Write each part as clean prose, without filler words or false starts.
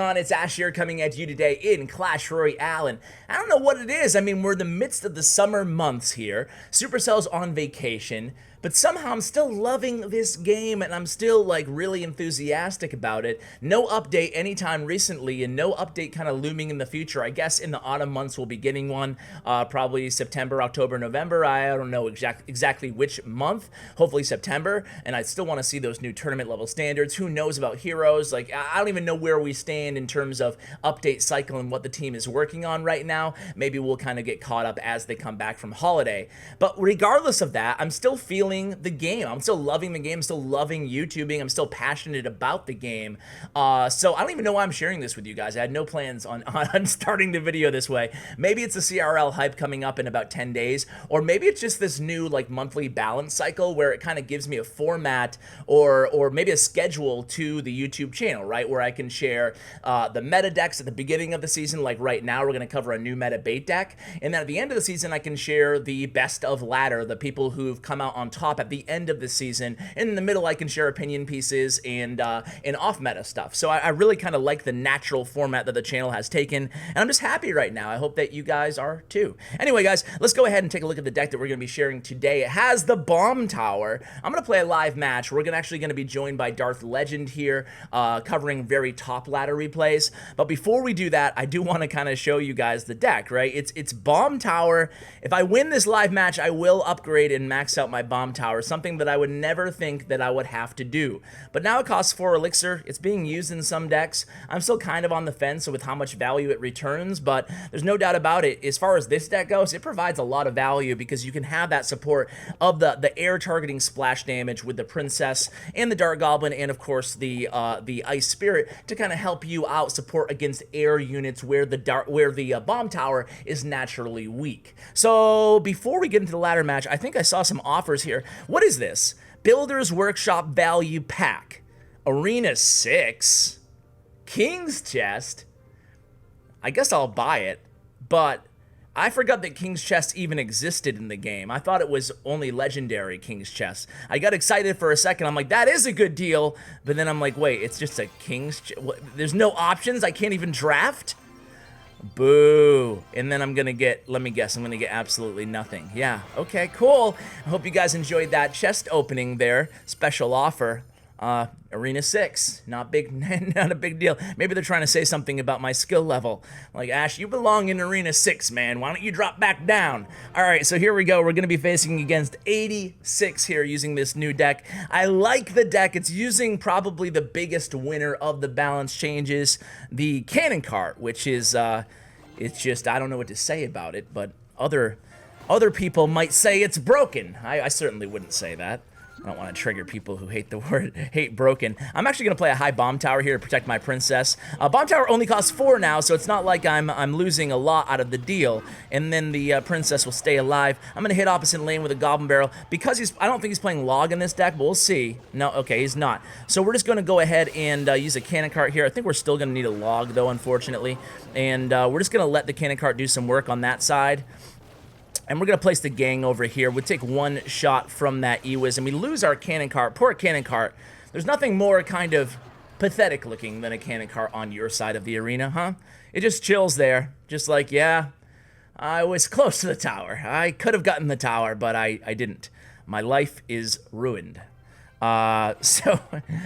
on? It's Ash here coming at you today in Clash Royale, and I don't know what it is. I mean, we're in the midst of the summer months here. Supercell's on vacation, but somehow I'm still loving this game, and I'm still, like, really enthusiastic about it. No update anytime recently, and no update kind of looming in the future. I guess in the autumn months we'll be getting one, probably September, October, November. I don't know exactly which month. Hopefully September, and I still want to see those new tournament level standards. Who knows about heroes? Like, I don't even know where we stand in terms of update cycle and what the team is working on right now. Maybe we'll kind of get caught up as they come back from holiday. But regardless of that, I'm still feeling the game. I'm still loving the game. I'm still loving YouTubing. I'm still passionate about the game. So I don't even know why I'm sharing this with you guys. I had no plans on starting the video this way. Maybe it's the CRL hype coming up in about 10 days, or maybe it's just this new like monthly balance cycle where it kind of gives me a format or maybe a schedule to the YouTube channel, right? Where I can share the meta decks at the beginning of the season. Like right now, we're going to cover a new meta bait deck. And then at the end of the season, I can share the best of ladder, the people who've come out on top at the end of the season. And in the middle, I can share opinion pieces and off-meta stuff. So I really kind of like the natural format that the channel has taken, and I'm just happy right now. I hope that you guys are too. Anyway, guys, let's go ahead and take a look at the deck that we're going to be sharing today. It has the bomb tower. I'm going to play a live match. We're actually going to be joined by DarthLegend here, covering very top ladder replays. But before we do that, I do want to kind of show you guys the deck, right? It's bomb tower. If I win this live match, I will upgrade and max out my bomb tower, something that I would never think that I would have to do. But now it costs 4 elixir. It's being used in some decks. I'm still kind of on the fence with how much value it returns, but there's no doubt about it. As far as this deck goes, it provides a lot of value because you can have that support of the air targeting splash damage with the Princess and the Dart Goblin, and of course the Ice Spirit to kind of help you out, support against air units where the bomb tower is naturally weak. So before we get into the ladder match, I think I saw some offers here. What is this? Builder's Workshop Value Pack. Arena 6. King's Chest. I guess I'll buy it, but I forgot that King's Chest even existed in the game. I thought it was only legendary King's Chest. I got excited for a second. I'm like, that is a good deal. But then I'm like, wait, it's just a King's Chest? There's no options? I can't even draft? Boo. And then I'm gonna get, let me guess, I'm gonna get absolutely nothing. Yeah, okay, cool. I hope you guys enjoyed that chest opening there. Special offer. Arena 6, not a big deal. Maybe they're trying to say something about my skill level. Like, Ash, you belong in Arena 6, man. Why don't you drop back down? All right, so here we go. We're going to be facing against 86 here using this new deck. I like the deck. It's using probably the biggest winner of the balance changes, the Cannon Cart, which is, it's just, I don't know what to say about it, but other people might say it's broken. I certainly wouldn't say that. I don't want to trigger people who hate the word, hate broken. I'm actually going to play a high bomb tower here to protect my princess. Bomb tower only costs 4 now, so it's not like I'm losing a lot out of the deal. And then the princess will stay alive. I'm going to hit opposite lane with a goblin barrel. Because I don't think he's playing log in this deck, but we'll see. No, okay, he's not. So we're just going to go ahead and use a cannon cart here. I think we're still going to need a log, though, unfortunately. And we're just going to let the cannon cart do some work on that side. And we're going to place the gang over here. We take 1 shot from that Ewiz, and we lose our cannon cart. Poor cannon cart. There's nothing more kind of pathetic looking than a cannon cart on your side of the arena, huh? It just chills there. Just like, yeah, I was close to the tower. I could have gotten the tower, but I didn't. My life is ruined. So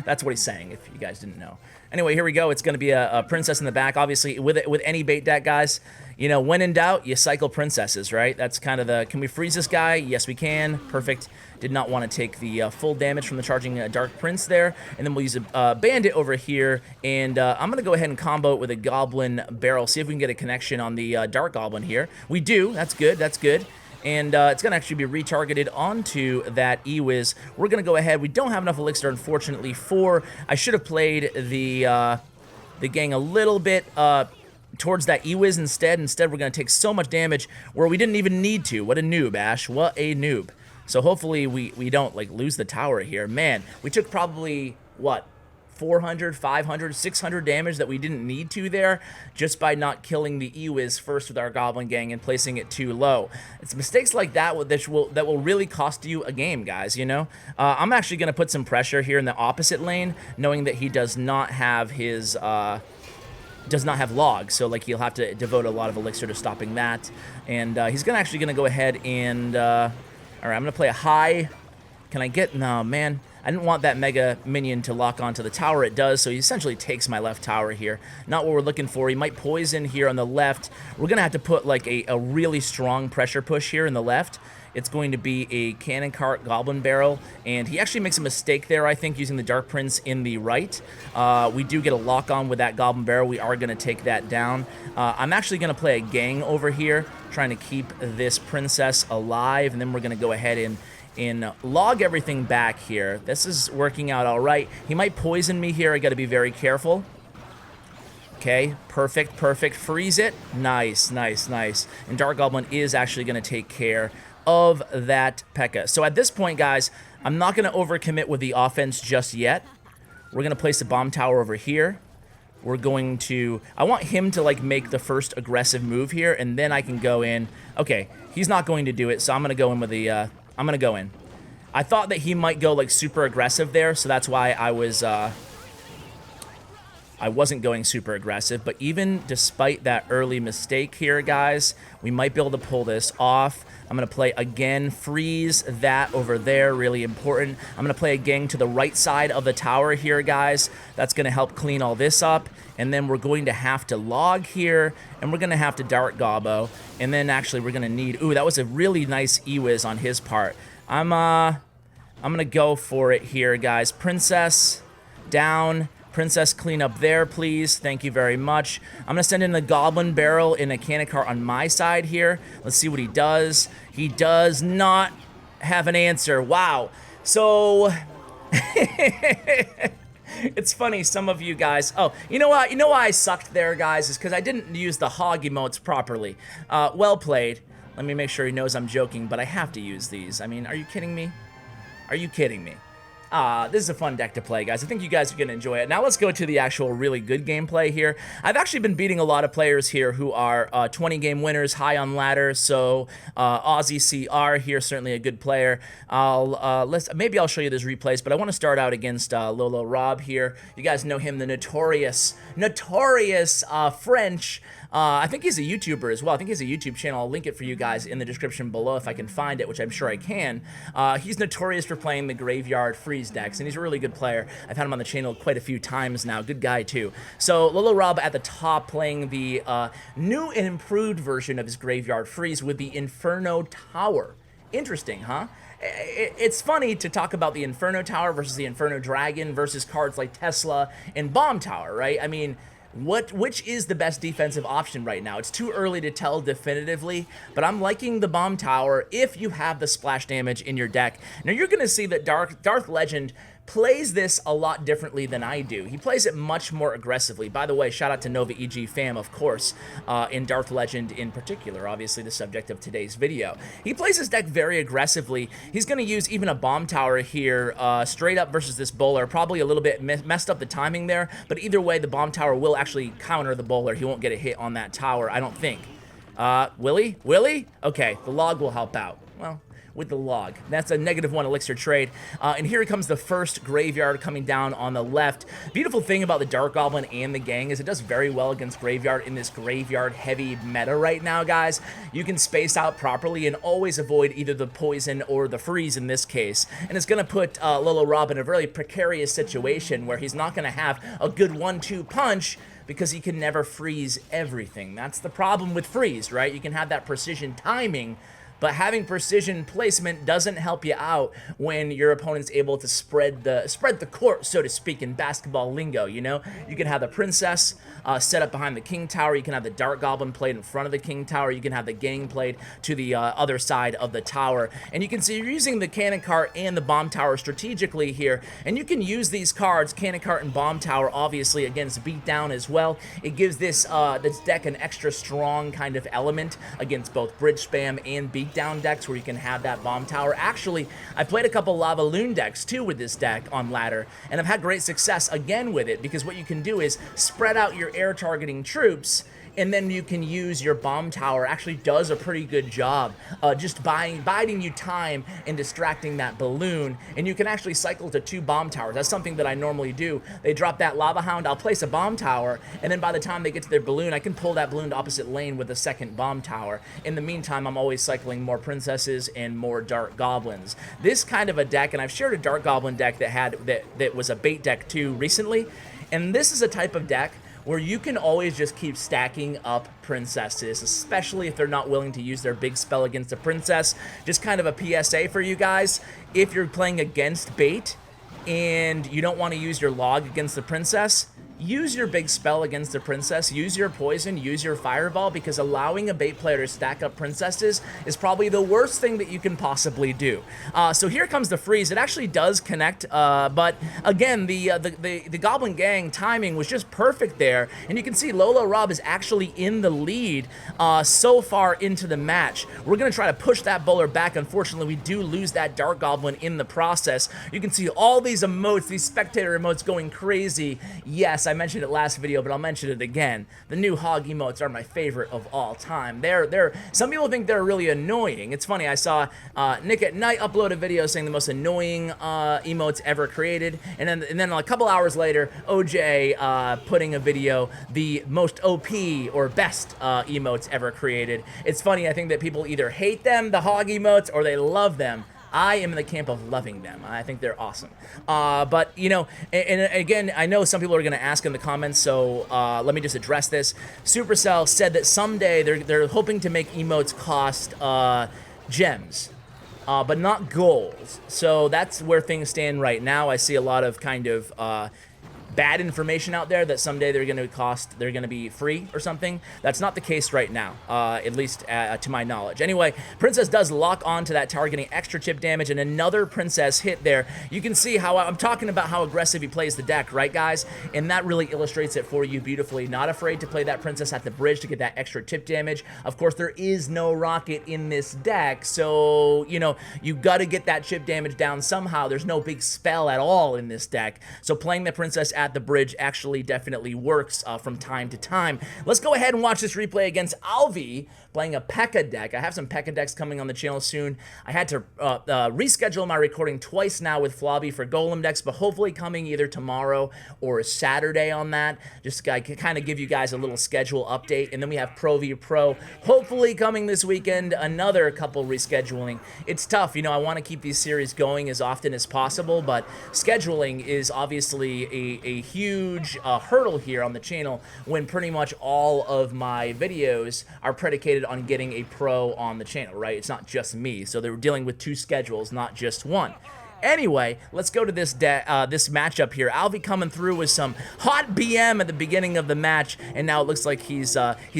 that's what he's saying, if you guys didn't know. Anyway, here we go. It's going to be a princess in the back. Obviously, with any bait deck, guys, you know, when in doubt, you cycle princesses, right? That's kind of the, can we freeze this guy? Yes, we can. Perfect. Did not want to take the full damage from the charging Dark Prince there. And then we'll use a bandit over here. And I'm going to go ahead and combo it with a goblin barrel. See if we can get a connection on the Dark Goblin here. We do. That's good. That's good. And it's going to actually be retargeted onto that Ewiz. We're going to go ahead. We don't have enough elixir, unfortunately, for... I should have played the gang a little bit towards that Ewiz instead. Instead, we're going to take so much damage where we didn't even need to. What a noob, Ash. What a noob. So hopefully we don't, like, lose the tower here. Man, we took probably, what, 400, 500, 600 damage that we didn't need to there just by not killing the Ewiz first with our Goblin Gang and placing it too low. It's mistakes like that that will really cost you a game, guys, you know? I'm actually going to put some pressure here in the opposite lane, knowing that he does not have his does not have log, so like he'll have to devote a lot of elixir to stopping that. And he's actually gonna go ahead and all right, I'm gonna play a high. Can I get? No, man. I didn't want that mega minion to lock onto the tower. It does, so he essentially takes my left tower here. Not what we're looking for. He might poison here on the left. We're gonna have to put like a really strong pressure push here in the left. It's going to be a cannon cart goblin barrel, and he actually makes a mistake there, I think, using the Dark Prince in the right. We do get a lock on with that goblin barrel. We are going to take that down. I'm actually going to play a gang over here, trying to keep this princess alive, and then we're going to go ahead and log everything back here. This is working out all right. He might poison me here. I got to be very careful. Okay, perfect, perfect. Freeze it. Nice, nice, nice. And Dart Goblin is actually going to take care of that P.E.K.K.A. So at this point, guys, I'm not going to overcommit with the offense just yet. We're going to place a bomb tower over here. We're going to... I want him to, like, make the first aggressive move here, and then I can go in. Okay, he's not going to do it, so I'm going to go in with the... I'm going to go in. I thought that he might go, like, super aggressive there, so that's why I was... I wasn't going super aggressive, but even despite that early mistake here, guys, we might be able to pull this off. I'm going to play again, freeze that over there, really important. I'm going to play a gang to the right side of the tower here, guys. That's going to help clean all this up, and then we're going to have to log here, and we're going to have to Dart Gobbo, and then actually we're going to need... Ooh, that was a really nice E-Wiz on his part. I'm going to go for it here, guys. Princess, down... Princess, clean up there, please. Thank you very much. I'm going to send in the Goblin Barrel in a cannon cart on my side here. Let's see what he does. He does not have an answer. Wow. So... It's funny, some of you guys... Oh, you know what? You know why I sucked there, guys? Is because I didn't use the hog emotes properly. Well played. Let me make sure he knows I'm joking, but I have to use these. I mean, are you kidding me? Are you kidding me? This is a fun deck to play, guys. I think you guys are going to enjoy it. Now let's go to the actual really good gameplay here. I've actually been beating a lot of players here who are 20-game winners, high on ladder. So Aussie CR here, certainly a good player. Maybe I'll show you those replays, but I want to start out against Lolo Rob here. You guys know him, the notorious French. I think he's a YouTuber as well. I think he's a YouTube channel. I'll link it for you guys in the description below if I can find it, which I'm sure I can. He's notorious for playing the Graveyard Freeze decks, and he's a really good player. I've had him on the channel quite a few times now. Good guy, too. So, Lolo Rob at the top playing the new and improved version of his Graveyard Freeze with the Inferno Tower. Interesting, huh? It's funny to talk about the Inferno Tower versus the Inferno Dragon versus cards like Tesla and Bomb Tower, right? I mean... Which is the best defensive option right now? It's too early to tell definitively, but I'm liking the Bomb Tower if you have the splash damage in your deck. Now you're going to see that DarthLegend plays this a lot differently than I do. He plays it much more aggressively. By the way, shout out to Nova EG Fam, of course, in DarthLegend in particular, obviously the subject of today's video. He plays his deck very aggressively. He's going to use even a Bomb Tower here straight up versus this bowler. Probably a little bit messed up the timing there, but either way, the Bomb Tower will actually counter the bowler. He won't get a hit on that tower, I don't think. Willie? Willie? Okay, the log will help out. Well... with the log. That's a -1 elixir trade. And here comes the first graveyard coming down on the left. Beautiful thing about the Dart Goblin and the gang is it does very well against graveyard in this graveyard heavy meta right now, guys. You can space out properly and always avoid either the poison or the freeze in this case. And it's going to put Lolo Rob in a really precarious situation where he's not going to have a good 1-2 punch because he can never freeze everything. That's the problem with freeze, right? You can have that precision timing, but having precision placement doesn't help you out when your opponent's able to spread the court, so to speak, in basketball lingo, you know? You can have the Princess set up behind the King Tower. You can have the Dart Goblin played in front of the King Tower. You can have the gang played to the other side of the tower. And you can see you're using the Cannon Cart and the Bomb Tower strategically here. And you can use these cards, Cannon Cart and Bomb Tower, obviously against Beatdown as well. It gives this deck an extra strong kind of element against both Bridge Spam and Beatdown decks where you can have that Bomb Tower. Actually, I played a couple Lava Loon decks too with this deck on ladder, and I've had great success again with it because what you can do is spread out your air targeting troops and then you can use your bomb tower. Actually does a pretty good job just biding you time and distracting that balloon, and you can actually cycle to 2 bomb towers. That's something that I normally do. They drop that lava hound, I'll place a bomb tower, and then by the time they get to their balloon, I can pull that balloon to opposite lane with a second bomb tower. In the meantime, I'm always cycling more princesses and more dart goblins. This kind of a deck, and I've shared a dart goblin deck that was a bait deck too recently, and this is a type of deck where you can always just keep stacking up princesses, especially if they're not willing to use their big spell against a princess. Just kind of a PSA for you guys, if you're playing against bait and you don't want to use your log against the princess, use your big spell against the princess, use your poison, use your fireball, because allowing a bait player to stack up princesses is probably the worst thing that you can possibly do. So here comes the freeze. It actually does connect, but again, the Goblin Gang timing was just perfect there, and you can see Lolo Rob is actually in the lead so far into the match. We're going to try to push that bowler back. Unfortunately, we do lose that Dart Goblin in the process. You can see all these emotes, these spectator emotes going crazy. Yes, I mentioned it last video, but I'll mention it again. The new hog emotes are my favorite of all time. Some people think they're really annoying. It's funny, I saw Nick at Night upload a video saying the most annoying emotes ever created, and then a couple hours later, OJ putting a video, the most OP or best emotes ever created. It's funny, I think that people either hate them, the hog emotes, or they love them. I am in the camp of loving them. I think they're awesome. But, you know, and again, I know some people are going to ask in the comments, so let me just address this. Supercell said that someday they're hoping to make emotes cost gems, but not gold. So that's where things stand right now. I see a lot of kind of bad information out there that someday they're going to be free or something. That's not the case right now, at least to my knowledge. Anyway, Princess does lock on to that tower, getting extra chip damage, and another Princess hit there. You can see how I'm talking about how aggressive he plays the deck, right, guys? And that really illustrates it for you beautifully. Not afraid to play that Princess at the bridge to get that extra chip damage. Of course, there is no rocket in this deck, so, you know, you got to get that chip damage down somehow. There's no big spell at all in this deck, so playing the Princess at the bridge actually definitely works from time to time. Let's go ahead and watch this replay against Alvi playing a P.E.K.K.A deck. I have some P.E.K.K.A decks coming on the channel soon. I had to reschedule my recording twice now with Flobby for Golem decks, but hopefully coming either tomorrow or a Saturday on that. Just to kind of give you guys a little schedule update. And then we have Pro v Pro hopefully coming this weekend, another couple rescheduling. It's tough, you know, I want to keep these series going as often as possible, but scheduling is obviously a huge hurdle here on the channel when pretty much all of my videos are predicated on getting a pro on the channel, right? It's not just me, so they're dealing with 2 schedules, not just one. Anyway, let's go to this this matchup here. Alvi coming through with some hot BM at the beginning of the match, and now it looks like he's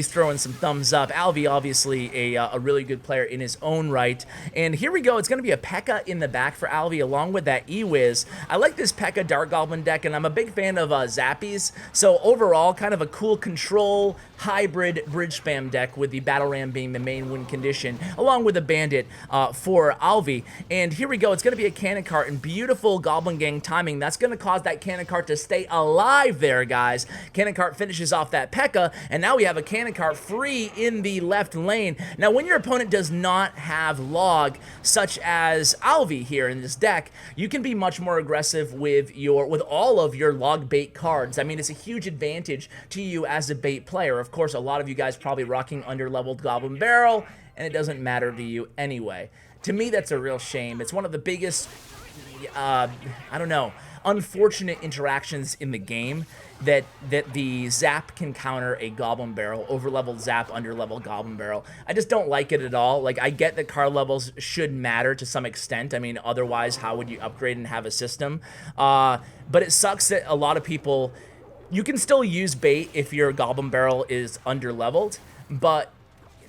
throwing some thumbs up. Alvi, obviously a really good player in his own right. And here we go. It's going to be a P.E.K.K.A in the back for Alvi, along with that E-Wiz. I like this P.E.K.K.A Dart Goblin deck, and I'm a big fan of Zappies. So overall, kind of a cool control hybrid bridge spam deck with the Battle Ram being the main win condition, along with a Bandit for Alvi. And here we go. It's going to be a Cannon Cart and beautiful Goblin Gang timing. That's going to cause that Cannon Cart to stay alive there, guys. Cannon Cart finishes off that P.E.K.K.A, and now we have a Cannon Cart free in the left lane. Now, when your opponent does not have log, such as Alvi here in this deck, you can be much more aggressive with all of your log bait cards. I mean, it's a huge advantage to you as a bait player. Of course, a lot of you guys probably rocking under-leveled Goblin Barrel, and it doesn't matter to you anyway. To me, that's a real shame. It's one of the biggest I don't know, unfortunate interactions in the game that the Zap can counter a Goblin Barrel, over-leveled Zap, under-leveled Goblin Barrel. I just don't like it at all. Like, I get that card levels should matter to some extent. I mean, otherwise, how would you upgrade and have a system? But it sucks that a lot of people, you can still use bait if your Goblin Barrel is under-leveled, but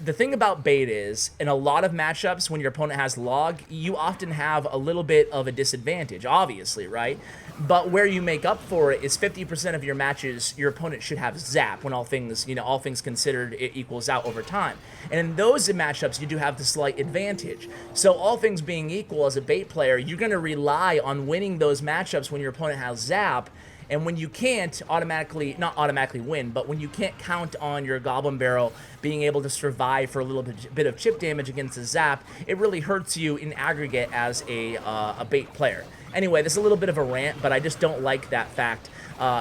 the thing about bait is, in a lot of matchups, when your opponent has log, you often have a little bit of a disadvantage, obviously, right? But where you make up for it is 50% of your matches, your opponent should have zap when all things, you know, all things considered, it equals out over time. And in those matchups, you do have the slight advantage. So all things being equal, as a bait player, you're going to rely on winning those matchups when your opponent has zap. And when you can't not automatically win, but when you can't count on your Goblin Barrel being able to survive for a little bit of chip damage against a zap, it really hurts you in aggregate as a bait player. Anyway, this is a little bit of a rant, but I just don't like that fact.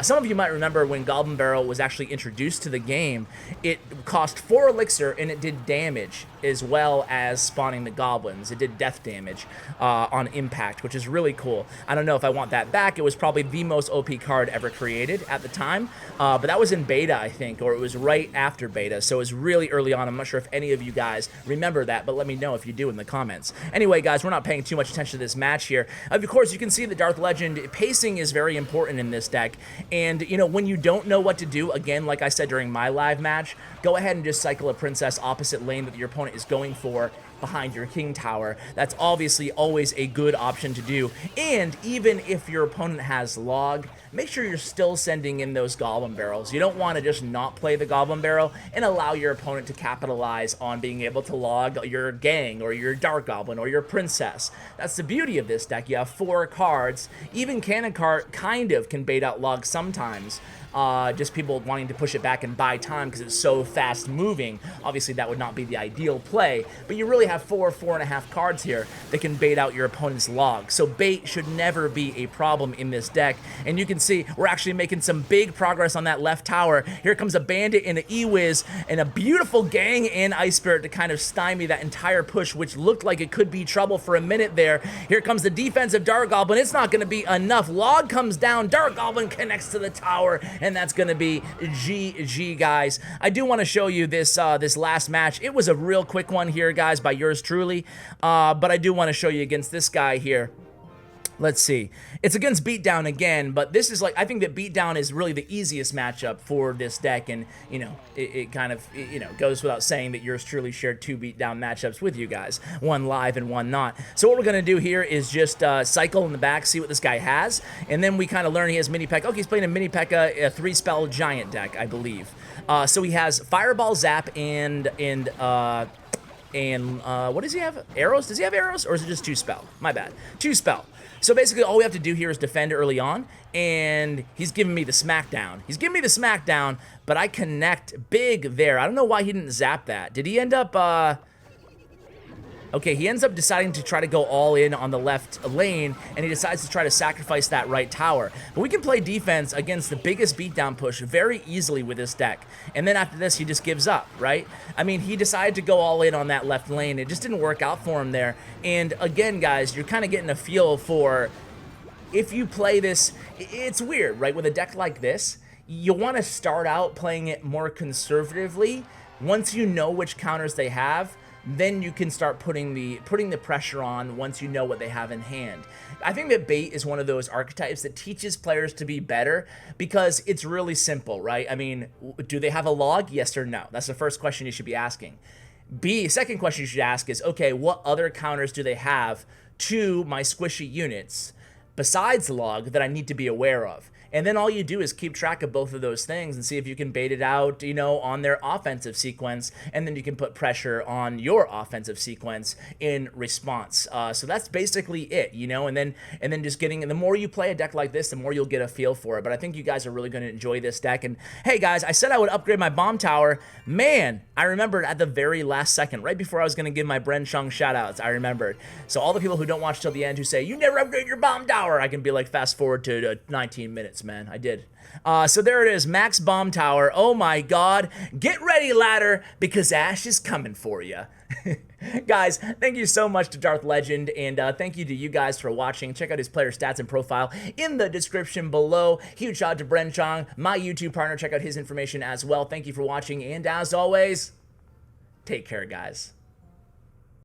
Some of you might remember when Goblin Barrel was actually introduced to the game, it cost 4 elixir and it did damage as well as spawning the goblins. It did death damage on impact, which is really cool. I don't know if I want that back. It was probably the most OP card ever created at the time, but that was in beta, I think, or it was right after beta, so it was really early on. I'm not sure if any of you guys remember that, but let me know if you do in the comments. Anyway, guys, we're not paying too much attention to this match here. Of course, you can see the DarthLegend pacing is very important in this deck. And, you know, when you don't know what to do, again, like I said during my live match, go ahead and just cycle a princess opposite lane that your opponent is going for behind your king tower. That's obviously always a good option to do. And even if your opponent has log, make sure you're still sending in those goblin barrels. You don't want to just not play the goblin barrel and allow your opponent to capitalize on being able to log your gang or your dart goblin or your princess. That's the beauty of this deck. You have 4 cards. Even cannon cart kind of can bait out log sometimes. Just people wanting to push it back and buy time because it's so fast moving. Obviously that would not be the ideal play, but you really have 4.5 cards here that can bait out your opponent's log. So bait should never be a problem in this deck. And you can see we're actually making some big progress on that left tower. Here comes a bandit and an E-Wiz and a beautiful gang and Ice Spirit to kind of stymie that entire push, which looked like it could be trouble for a minute there. Here comes the defensive Dart Goblin. It's not going to be enough. Log comes down. Dart Goblin connects to the tower, and that's going to be GG, guys. I do want to show you this this last match. It was a real quick one here, guys, by yours truly, but I do want to show you against this guy here. Let's see. It's against Beatdown again, but this is like, I think that Beatdown is really the easiest matchup for this deck, and, you know, it kind of, you know, goes without saying that yours truly shared 2 Beatdown matchups with you guys, one live and one not. So what we're going to do here is just cycle in the back, see what this guy has, and then we kind of learn he has Mini P.E.K.K.A. Okay, he's playing a Mini P.E.K.K.A, a 3-spell giant deck, I believe. So he has Fireball, Zap, and what does he have? Arrows? Does he have arrows, or is it just 2-spell? My bad. 2-spell. So basically, all we have to do here is defend early on, and he's giving me the smackdown. He's giving me the smackdown, but I connect big there. I don't know why he didn't zap that. Did he end up, Okay, he ends up deciding to try to go all in on the left lane, and he decides to try to sacrifice that right tower. But we can play defense against the biggest beatdown push very easily with this deck. And then after this, he just gives up, right? I mean, he decided to go all in on that left lane. It just didn't work out for him there. And again, guys, you're kind of getting a feel for if you play this, it's weird, right? With a deck like this, you want to start out playing it more conservatively. Once you know which counters they have, then you can start putting the pressure on once you know what they have in hand. I think that bait is one of those archetypes that teaches players to be better because it's really simple, right? I mean, do they have a log? Yes or no? That's the first question you should be asking. Second question you should ask is, okay, what other counters do they have to my squishy units besides log that I need to be aware of? And then all you do is keep track of both of those things and see if you can bait it out, you know, on their offensive sequence, and then you can put pressure on your offensive sequence in response. So that's basically it, you know, and then just getting, and the more you play a deck like this, the more you'll get a feel for it. But I think you guys are really going to enjoy this deck. And hey, guys, I said I would upgrade my bomb tower. Man, I remembered at the very last second, right before I was going to give my Bren Chong shoutouts, I remembered. So all the people who don't watch till the end who say, you never upgrade your bomb tower, I can be like, fast forward to 19 minutes. Man, I did. So there it is, max bomb tower. Oh my god, get ready, ladder, because Ash is coming for you. Guys, thank you so much to DarthLegend, and thank you to you guys for watching. Check out his player stats and profile in the description below. Huge shout out to Bren Chong, my YouTube partner. Check out his information as well. Thank you for watching, and as always, take care, guys.